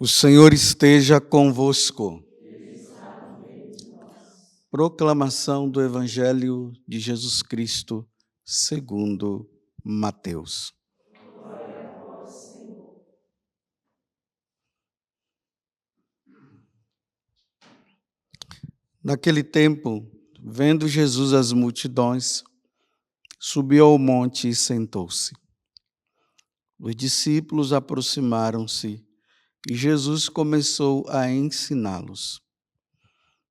O Senhor esteja convosco. Proclamação do Evangelho de Jesus Cristo, segundo Mateus. Glória a vós, Senhor. Naquele tempo, vendo Jesus as multidões, subiu ao monte e sentou-se. Os discípulos aproximaram-se e Jesus começou a ensiná-los.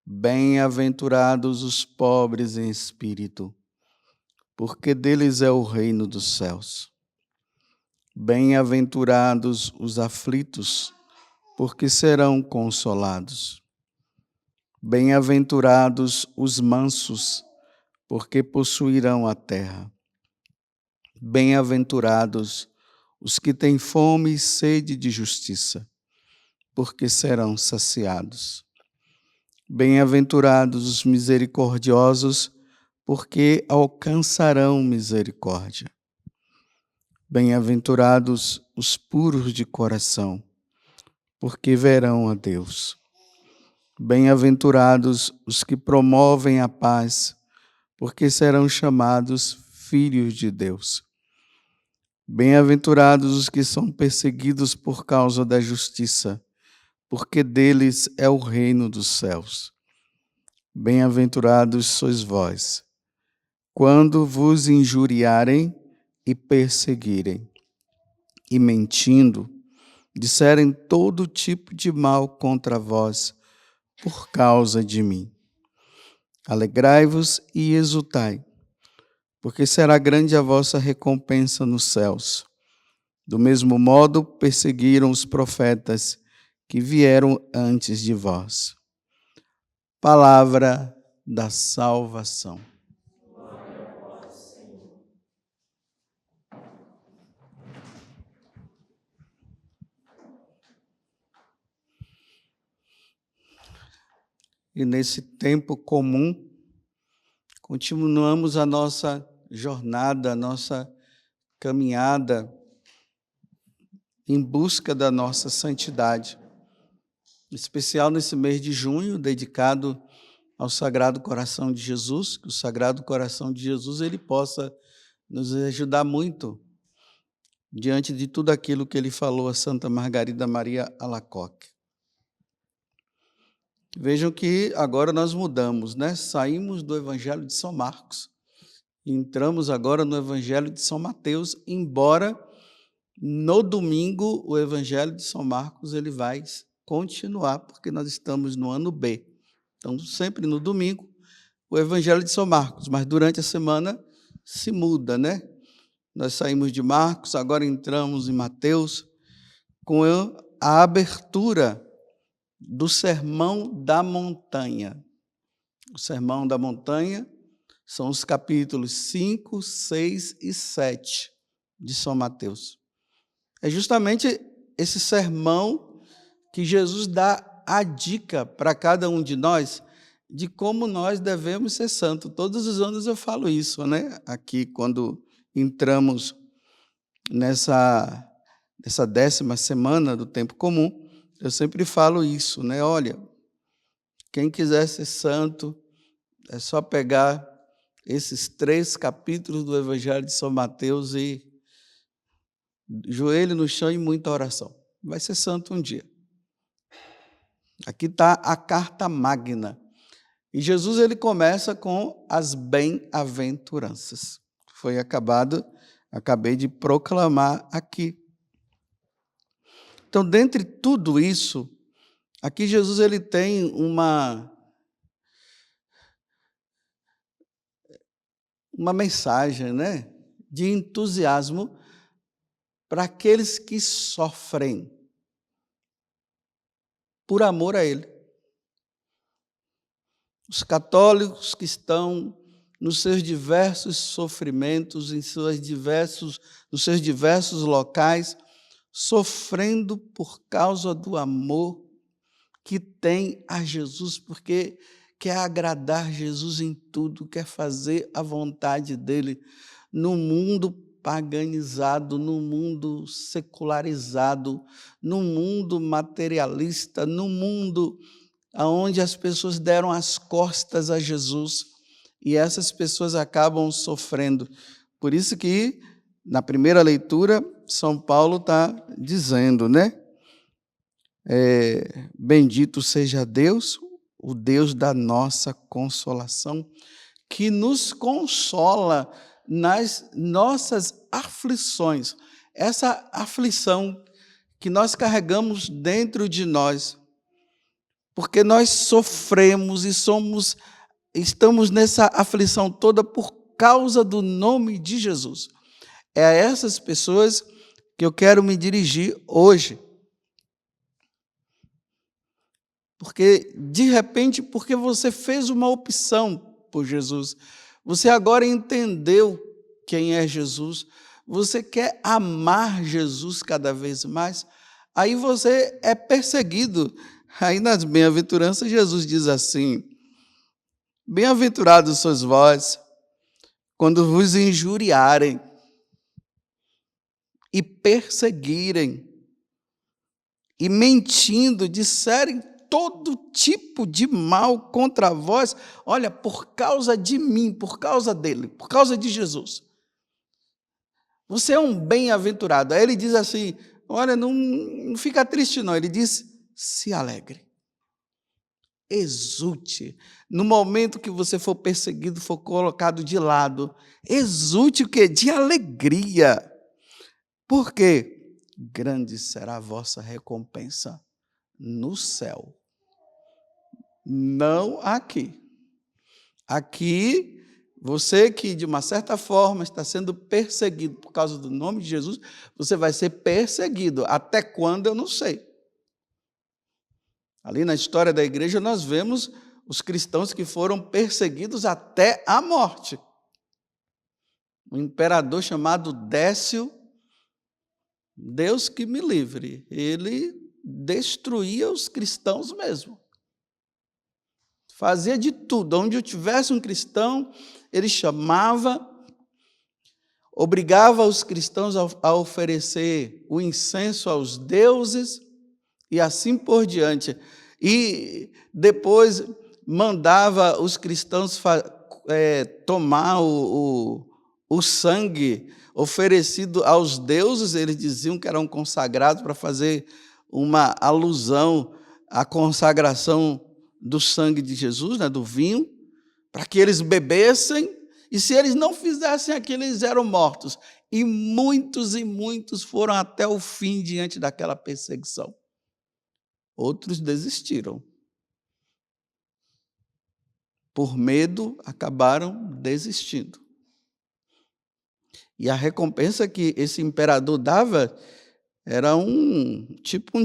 Bem-aventurados os pobres em espírito, porque deles é o reino dos céus. Bem-aventurados os aflitos, porque serão consolados. Bem-aventurados os mansos, porque possuirão a terra. Bem-aventurados os que têm fome e sede de justiça, porque serão saciados. Bem-aventurados os misericordiosos, porque alcançarão misericórdia. Bem-aventurados os puros de coração, porque verão a Deus. Bem-aventurados os que promovem a paz, porque serão chamados filhos de Deus. Bem-aventurados os que são perseguidos por causa da justiça, porque deles é o reino dos céus. Bem-aventurados sois vós, quando vos injuriarem e perseguirem, e mentindo, disserem todo tipo de mal contra vós, por causa de mim. Alegrai-vos e exultai, porque será grande a vossa recompensa nos céus. Do mesmo modo, perseguiram os profetas que vieram antes de vós. Palavra da salvação. Glória a vós, Senhor. E nesse tempo comum, continuamos a nossa jornada, a nossa caminhada em busca da nossa santidade. Em especial nesse mês de junho, dedicado ao Sagrado Coração de Jesus, que o Sagrado Coração de Jesus ele possa nos ajudar muito diante de tudo aquilo que ele falou a Santa Margarida Maria Alacoque. Vejam que agora nós mudamos, né? Saímos do Evangelho de São Marcos e entramos agora no Evangelho de São Mateus, embora no domingo o Evangelho de São Marcos ele vai continuar, porque nós estamos no ano B. Então, sempre no domingo, o Evangelho de São Marcos, mas durante a semana se muda, né? Nós saímos de Marcos, agora entramos em Mateus, com a abertura do Sermão da Montanha. O Sermão da Montanha são os capítulos 5, 6 e 7 de São Mateus. É justamente esse sermão que Jesus dá a dica para cada um de nós de como nós devemos ser santos. Todos os anos eu falo isso, né? Aqui, quando entramos nessa 10ª semana do tempo comum, eu sempre falo isso, né? Olha, quem quiser ser santo, é só pegar esses 3 capítulos do Evangelho de São Mateus e joelho no chão e muita oração. Vai ser santo um dia. Aqui está a carta magna. E Jesus ele começa com as bem-aventuranças. Acabei de proclamar aqui. Então, dentre tudo isso, aqui Jesus ele tem uma mensagem, né, de entusiasmo para aqueles que sofrem por amor a Ele. Os católicos que estão nos seus diversos sofrimentos, nos seus diversos locais, sofrendo por causa do amor que tem a Jesus, porque quer agradar Jesus em tudo, quer fazer a vontade dele no mundo paganizado, num mundo secularizado, num mundo materialista, num mundo onde as pessoas deram as costas a Jesus e essas pessoas acabam sofrendo. Por isso que, na primeira leitura, São Paulo está dizendo, né? Bendito seja Deus, o Deus da nossa consolação, que nos consola nas nossas aflições. Essa aflição que nós carregamos dentro de nós, porque nós sofremos e estamos nessa aflição toda por causa do nome de Jesus. É a essas pessoas que eu quero me dirigir hoje. Porque, de repente, porque você fez uma opção por Jesus, você agora entendeu quem é Jesus, você quer amar Jesus cada vez mais, aí você é perseguido. Aí nas bem-aventuranças Jesus diz assim: bem-aventurados sois vós, quando vos injuriarem e perseguirem, e mentindo disserem todo tipo de mal contra vós, olha, por causa de mim, por causa dele, por causa de Jesus. Você é um bem-aventurado. Aí ele diz assim, olha, não fica triste não, ele diz, se alegre, exulte. No momento que você for perseguido, for colocado de lado, exulte o quê? De alegria. Por quê? Grande será a vossa recompensa no céu. Não aqui. Aqui, você que de uma certa forma está sendo perseguido por causa do nome de Jesus, você vai ser perseguido. Até quando, eu não sei. Ali na história da igreja nós vemos os cristãos que foram perseguidos até a morte. Um imperador chamado Décio, Deus que me livre, ele destruía os cristãos mesmo. Fazia de tudo. Onde eu tivesse um cristão, ele chamava, obrigava os cristãos a oferecer o incenso aos deuses e assim por diante. E depois mandava os cristãos tomar o sangue oferecido aos deuses. Eles diziam que eram consagrados para fazer uma alusão à consagração do sangue de Jesus, né, do vinho, para que eles bebessem, e se eles não fizessem aquilo, eles eram mortos. E muitos foram até o fim diante daquela perseguição. Outros desistiram. Por medo, acabaram desistindo. E a recompensa que esse imperador dava era um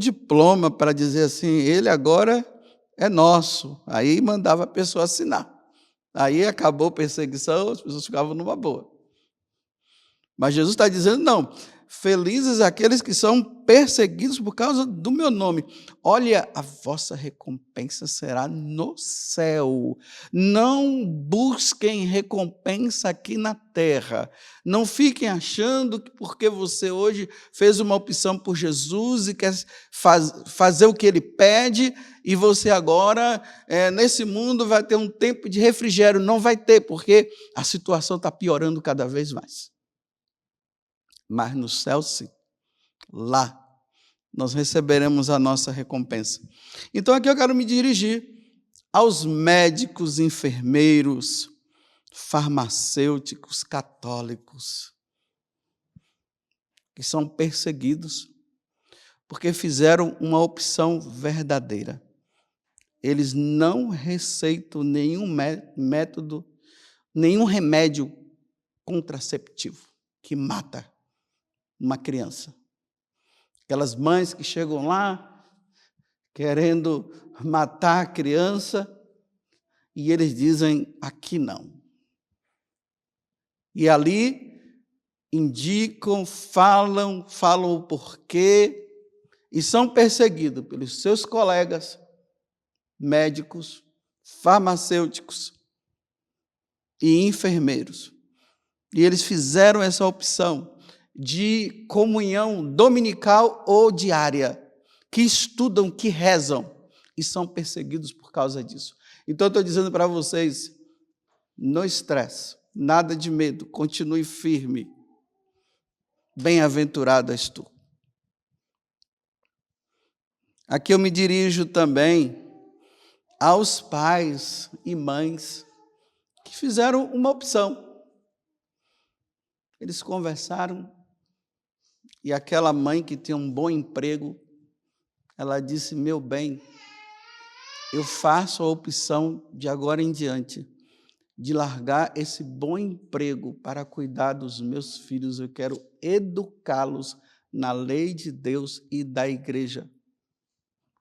diploma para dizer assim, ele agora é nosso. Aí mandava a pessoa assinar. Aí acabou a perseguição, as pessoas ficavam numa boa. Mas Jesus está dizendo, não, felizes aqueles que são perseguidos por causa do meu nome. Olha, a vossa recompensa será no céu. Não busquem recompensa aqui na terra. Não fiquem achando que porque você hoje fez uma opção por Jesus e quer fazer o que ele pede, e você agora, nesse mundo, vai ter um tempo de refrigério. Não vai ter, porque a situação está piorando cada vez mais. Mas no céu, sim. Lá, nós receberemos a nossa recompensa. Então, aqui eu quero me dirigir aos médicos, enfermeiros, farmacêuticos, católicos, que são perseguidos, porque fizeram uma opção verdadeira. Eles não receitam nenhum método, nenhum remédio contraceptivo que mata uma criança. Aquelas mães que chegam lá querendo matar a criança e eles dizem, aqui não. E ali indicam, falam o porquê e são perseguidos pelos seus colegas médicos, farmacêuticos e enfermeiros. E eles fizeram essa opção de comunhão dominical ou diária, que estudam, que rezam, e são perseguidos por causa disso. Então, eu estou dizendo para vocês, no estresse, nada de medo, continue firme. Bem-aventurado és tu. Aqui eu me dirijo também aos pais e mães que fizeram uma opção. Eles conversaram e aquela mãe que tinha um bom emprego, ela disse: meu bem, eu faço a opção de agora em diante de largar esse bom emprego para cuidar dos meus filhos. Eu quero educá-los na lei de Deus e da igreja,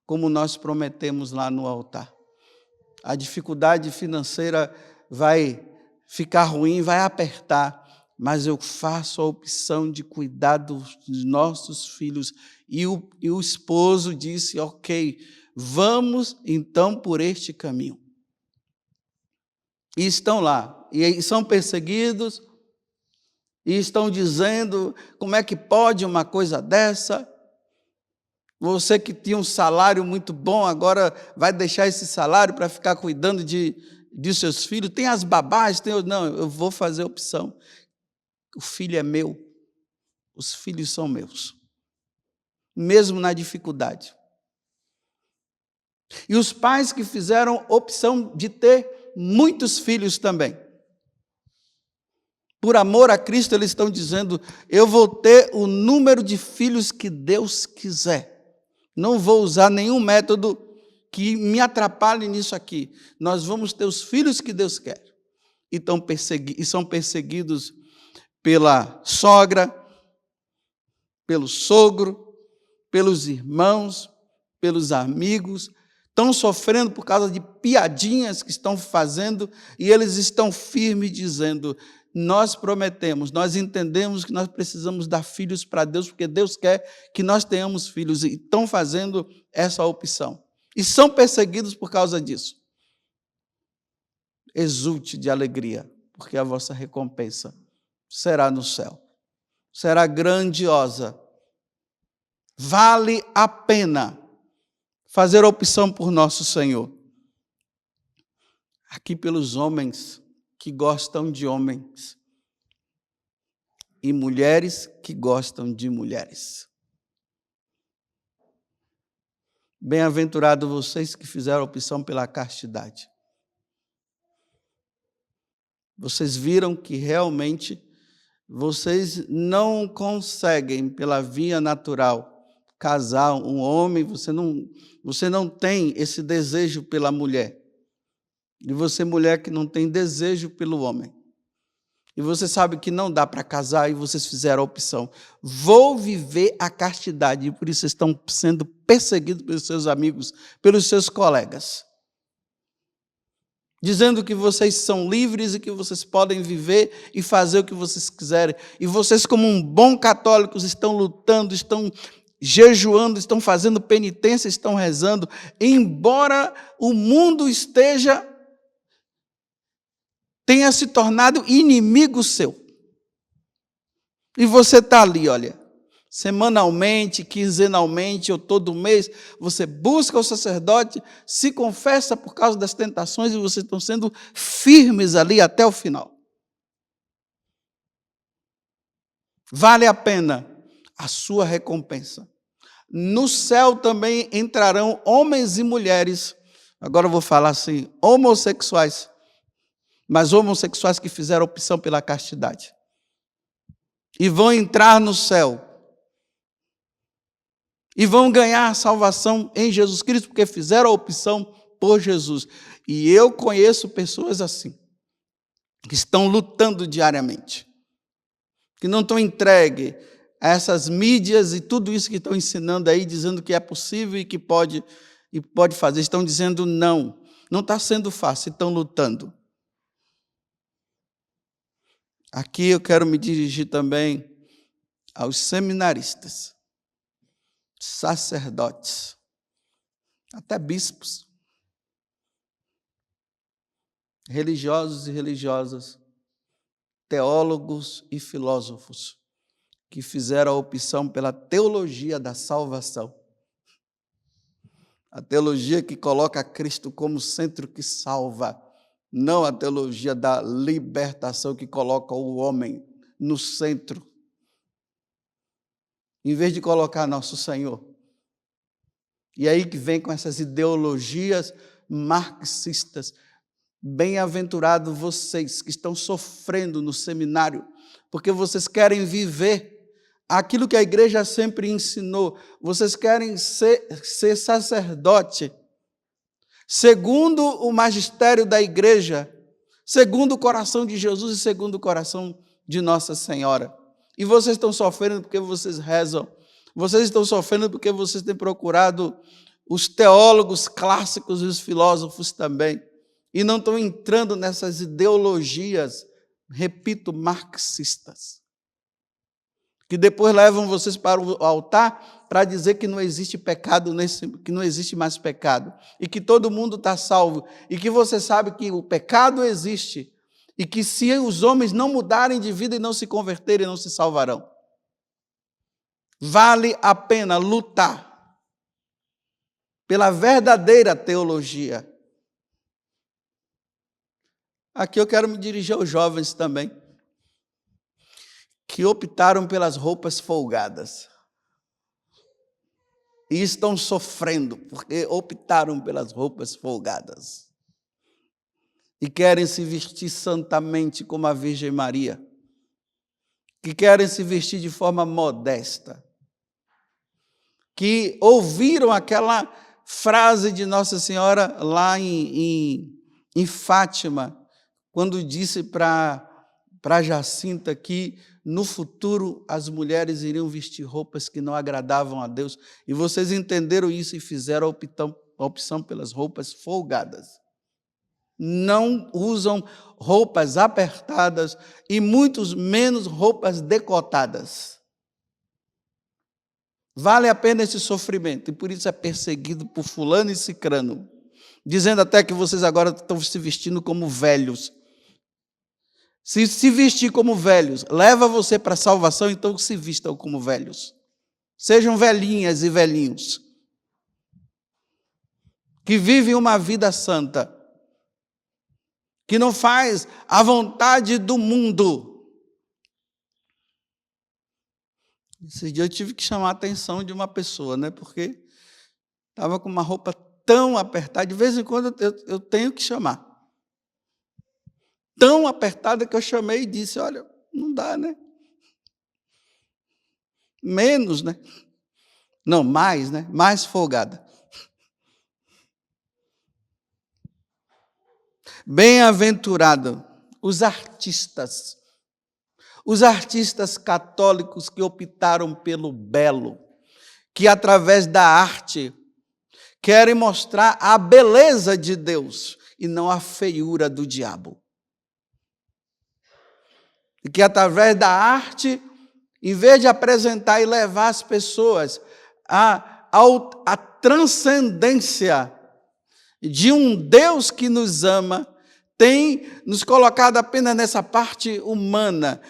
como nós prometemos lá no altar. A dificuldade financeira vai ficar ruim, vai apertar, mas eu faço a opção de cuidar dos nossos filhos. E o esposo disse: ok, vamos então por este caminho. E estão lá, e são perseguidos, e estão dizendo: como é que pode uma coisa dessa? Você que tinha um salário muito bom, agora vai deixar esse salário para ficar cuidando de seus filhos? Tem as babás, não, eu vou fazer a opção. O filho é meu, os filhos são meus, mesmo na dificuldade. E os pais que fizeram opção de ter muitos filhos também. Por amor a Cristo, eles estão dizendo: eu vou ter o número de filhos que Deus quiser. Não vou usar nenhum método que me atrapalhe nisso aqui. Nós vamos ter os filhos que Deus quer. E são perseguidos pela sogra, pelo sogro, pelos irmãos, pelos amigos. Estão sofrendo por causa de piadinhas que estão fazendo, e eles estão firmes dizendo: nós prometemos, nós entendemos que nós precisamos dar filhos para Deus, porque Deus quer que nós tenhamos filhos, e estão fazendo essa opção. E são perseguidos por causa disso. Exulte de alegria, porque a vossa recompensa será no céu. Será grandiosa. Vale a pena fazer a opção por nosso Senhor. Aqui pelos homens que gostam de homens e mulheres que gostam de mulheres. Bem-aventurado vocês que fizeram a opção pela castidade. Vocês viram que realmente vocês não conseguem, pela via natural, casar um homem, você não tem esse desejo pela mulher. E você, mulher, que não tem desejo pelo homem. E você sabe que não dá para casar, e vocês fizeram a opção: vou viver a castidade. E por isso estão sendo perseguidos pelos seus amigos, pelos seus colegas, dizendo que vocês são livres e que vocês podem viver e fazer o que vocês quiserem. E vocês, como um bom católicos, estão lutando, estão jejuando, estão fazendo penitência, estão rezando, embora o mundo tenha se tornado inimigo seu. E você está ali, olha, semanalmente, quinzenalmente ou todo mês, você busca o sacerdote, se confessa por causa das tentações, e vocês estão sendo firmes ali até o final. Vale a pena a sua recompensa. No céu também entrarão homens e mulheres, agora eu vou falar assim, homossexuais, mas homossexuais que fizeram opção pela castidade. E vão entrar no céu. E vão ganhar a salvação em Jesus Cristo, porque fizeram a opção por Jesus. E eu conheço pessoas assim, que estão lutando diariamente, que não estão entregues a essas mídias e tudo isso que estão ensinando aí, dizendo que é possível e que pode fazer. Estão dizendo não está sendo fácil, estão lutando. Aqui eu quero me dirigir também aos seminaristas, sacerdotes, até bispos, religiosos e religiosas, teólogos e filósofos que fizeram a opção pela teologia da salvação. A teologia que coloca Cristo como centro que salva, não a teologia da libertação que coloca o homem no centro, em vez de colocar nosso Senhor. E aí que vem com essas ideologias marxistas. Bem-aventurados vocês que estão sofrendo no seminário, porque vocês querem viver aquilo que a igreja sempre ensinou. Vocês querem ser sacerdote, segundo o magistério da igreja, segundo o coração de Jesus e segundo o coração de Nossa Senhora. E vocês estão sofrendo porque vocês rezam. Vocês estão sofrendo porque vocês têm procurado os teólogos clássicos e os filósofos também. E não estão entrando nessas ideologias, repito, marxistas, que depois levam vocês para o altar para dizer que não existe pecado, que não existe mais pecado, e que todo mundo está salvo, e que você sabe que o pecado existe, e que se os homens não mudarem de vida e não se converterem, não se salvarão. Vale a pena lutar pela verdadeira teologia. Aqui eu quero me dirigir aos jovens também, que optaram pelas roupas folgadas e estão sofrendo porque optaram pelas roupas folgadas e querem se vestir santamente como a Virgem Maria, que querem se vestir de forma modesta, que ouviram aquela frase de Nossa Senhora lá em Fátima, quando disse para Jacinta que no futuro as mulheres iriam vestir roupas que não agradavam a Deus. E vocês entenderam isso e fizeram a opção pelas roupas folgadas. Não usam roupas apertadas e muitos menos roupas decotadas. Vale a pena esse sofrimento e por isso é perseguido por fulano e cicrano, dizendo até que vocês agora estão se vestindo como velhos. Se vestir como velhos leva você para a salvação, então se vistam como velhos. Sejam velhinhas e velhinhos que vivem uma vida santa, que não faz a vontade do mundo. Esse dia eu tive que chamar a atenção de uma pessoa, né? Porque estava com uma roupa tão apertada, de vez em quando eu tenho que chamar. Tão apertada que eu chamei e disse, olha, não dá, né? Menos, né? Não, mais, né? Mais folgada. Bem-aventurado os artistas católicos que optaram pelo belo, que através da arte querem mostrar a beleza de Deus e não a feiura do diabo. E que através da arte, em vez de apresentar e levar as pessoas à transcendência de um Deus que nos ama, tem nos colocado apenas nessa parte humana.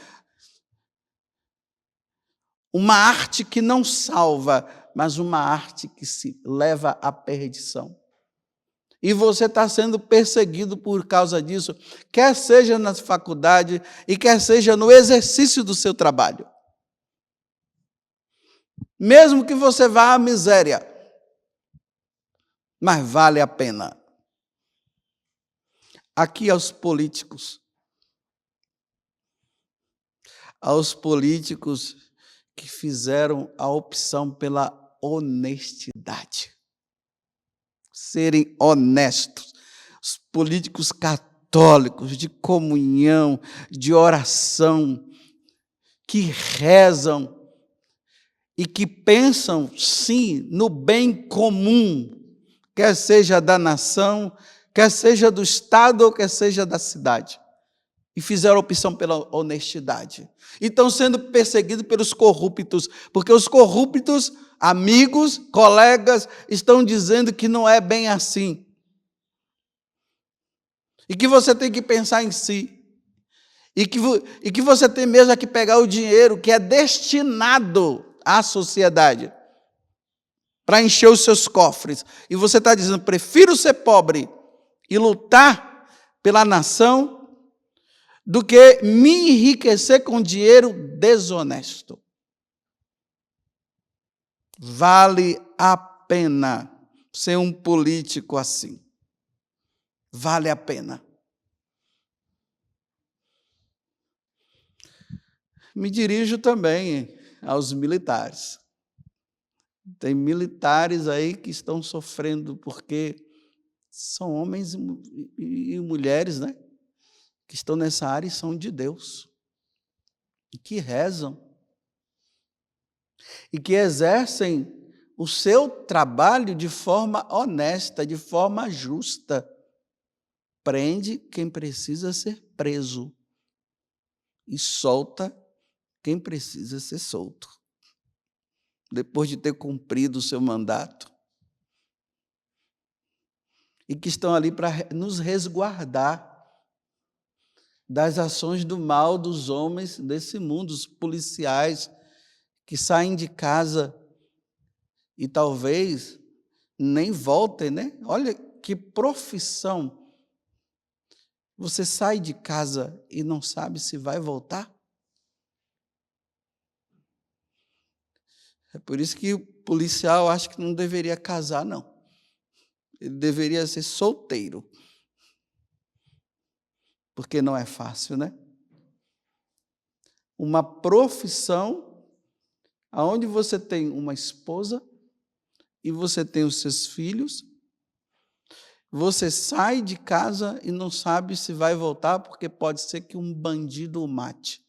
Uma arte que não salva, mas uma arte que se leva à perdição. E você está sendo perseguido por causa disso, quer seja na faculdade e quer seja no exercício do seu trabalho. Mesmo que você vá à miséria, mas vale a pena. Aqui aos políticos que fizeram a opção pela honestidade. Serem honestos, os políticos católicos de comunhão, de oração, que rezam e que pensam, sim, no bem comum, quer seja da nação, quer seja do Estado ou quer seja da cidade. E fizeram a opção pela honestidade. E estão sendo perseguidos pelos corruptos, porque os corruptos, amigos, colegas, estão dizendo que não é bem assim. E que você tem que pensar em si. e que você tem mesmo que pegar o dinheiro que é destinado à sociedade para encher os seus cofres, e você está dizendo, prefiro ser pobre e lutar pela nação do que me enriquecer com dinheiro desonesto. Vale a pena ser um político assim. Vale a pena. Me dirijo também aos militares. Tem militares aí que estão sofrendo porque são homens e mulheres, né? Que estão nessa área e são de Deus. E que rezam. E que exercem o seu trabalho de forma honesta, de forma justa. Prende quem precisa ser preso e solta quem precisa ser solto, depois de ter cumprido o seu mandato. E que estão ali para nos resguardar das ações do mal dos homens desse mundo, os policiais que saem de casa e talvez nem voltem, né? Olha que profissão. Você sai de casa e não sabe se vai voltar? É por isso que o policial acha que não deveria casar, não. Ele deveria ser solteiro. Porque não é fácil, né? Uma profissão onde você tem uma esposa e você tem os seus filhos. Você sai de casa e não sabe se vai voltar, porque pode ser que um bandido o mate.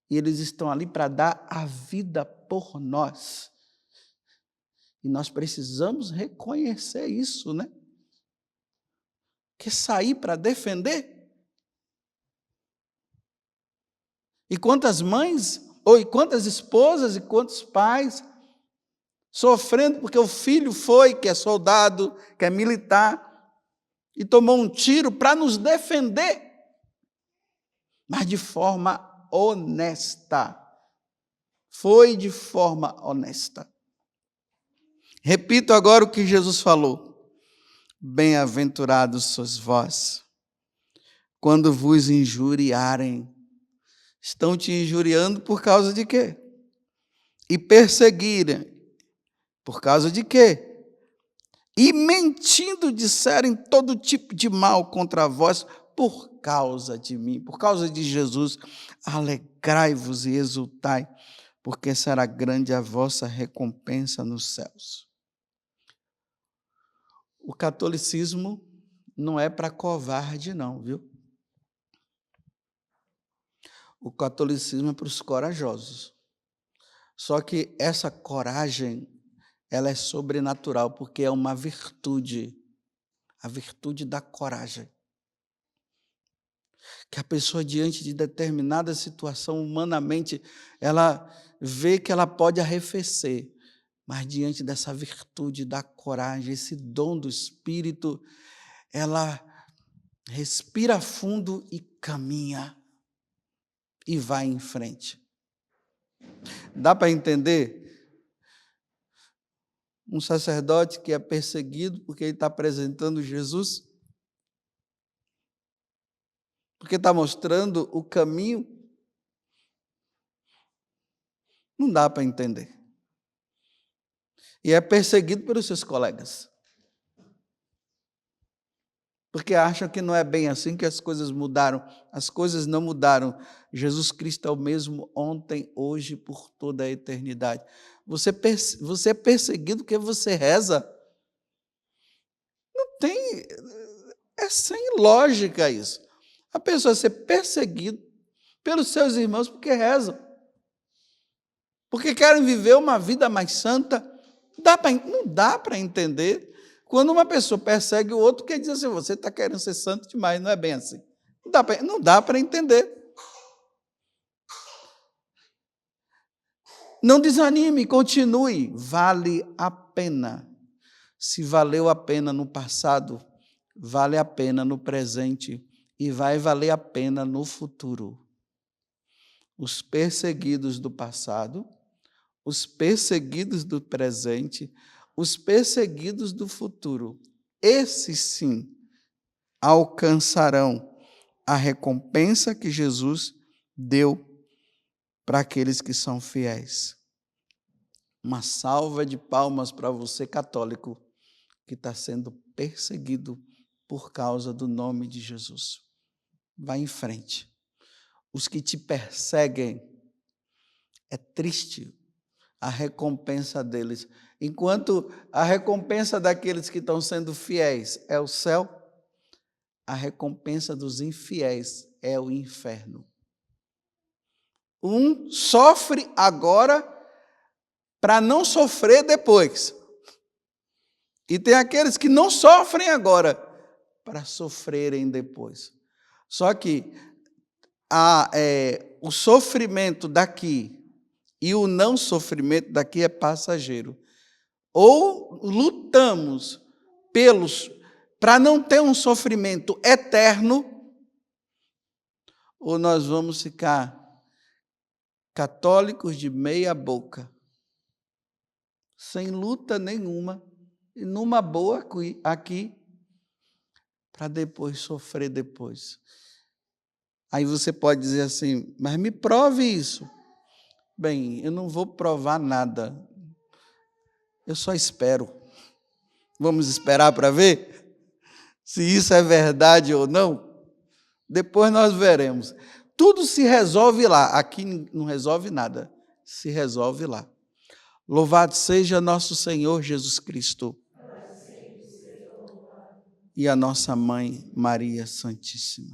E eles estão ali para dar a vida por nós. E nós precisamos reconhecer isso, né? Que sair para defender. E quantas mães, ou e quantas esposas, e quantos pais sofrendo porque o filho foi, que é soldado, que é militar, e tomou um tiro para nos defender, mas de forma honesta. Foi de forma honesta. Repito agora o que Jesus falou. Bem-aventurados sois vós, quando vos injuriarem. Estão te injuriando por causa de quê? E perseguirem. Por causa de quê? E mentindo disserem todo tipo de mal contra vós por causa de mim, por causa de Jesus. Alegrai-vos e exultai, porque será grande a vossa recompensa nos céus. O catolicismo não é para covarde, não, viu? O catolicismo é para os corajosos. Só que essa coragem, ela é sobrenatural, porque é uma virtude, a virtude da coragem. Que a pessoa, diante de determinada situação, humanamente, ela vê que ela pode arrefecer, mas diante dessa virtude da coragem, esse dom do Espírito, ela respira fundo e caminha, e vai em frente. Dá para entender? Um sacerdote que é perseguido porque ele está apresentando Jesus, porque está mostrando o caminho, não dá para entender. E é perseguido pelos seus colegas, porque acham que não é bem assim, que as coisas mudaram. As coisas não mudaram. Jesus Cristo é o mesmo ontem, hoje, por toda a eternidade. Você é perseguido porque você reza. Não tem... É sem lógica isso. A pessoa ser perseguida pelos seus irmãos porque rezam. Porque querem viver uma vida mais santa. Não dá para entender. Quando uma pessoa persegue o outro, quer dizer assim, você está querendo ser santo demais, não é bem assim. Não dá para entender. Não desanime, continue. Vale a pena. Se valeu a pena no passado, vale a pena no presente e vai valer a pena no futuro. Os perseguidos do passado, os perseguidos do presente, os perseguidos do futuro, esses sim alcançarão a recompensa que Jesus deu para aqueles que são fiéis. Uma salva de palmas para você, católico, que está sendo perseguido por causa do nome de Jesus. Vá em frente. Os que te perseguem, é triste a recompensa deles. Enquanto a recompensa daqueles que estão sendo fiéis é o céu, a recompensa dos infiéis é o inferno. Um sofre agora para não sofrer depois. E tem aqueles que não sofrem agora para sofrerem depois. Só que o sofrimento daqui e o não sofrimento daqui é passageiro. Ou lutamos para não ter um sofrimento eterno, ou nós vamos ficar católicos de meia boca, sem luta nenhuma, e numa boa aqui, para depois sofrer depois. Aí você pode dizer assim, mas me prove isso. Bem, eu não vou provar nada, eu só espero. Vamos esperar para ver se isso é verdade ou não? Depois nós veremos. Tudo se resolve lá, aqui não resolve nada, se resolve lá. Louvado seja nosso Senhor Jesus Cristo e a nossa Mãe Maria Santíssima.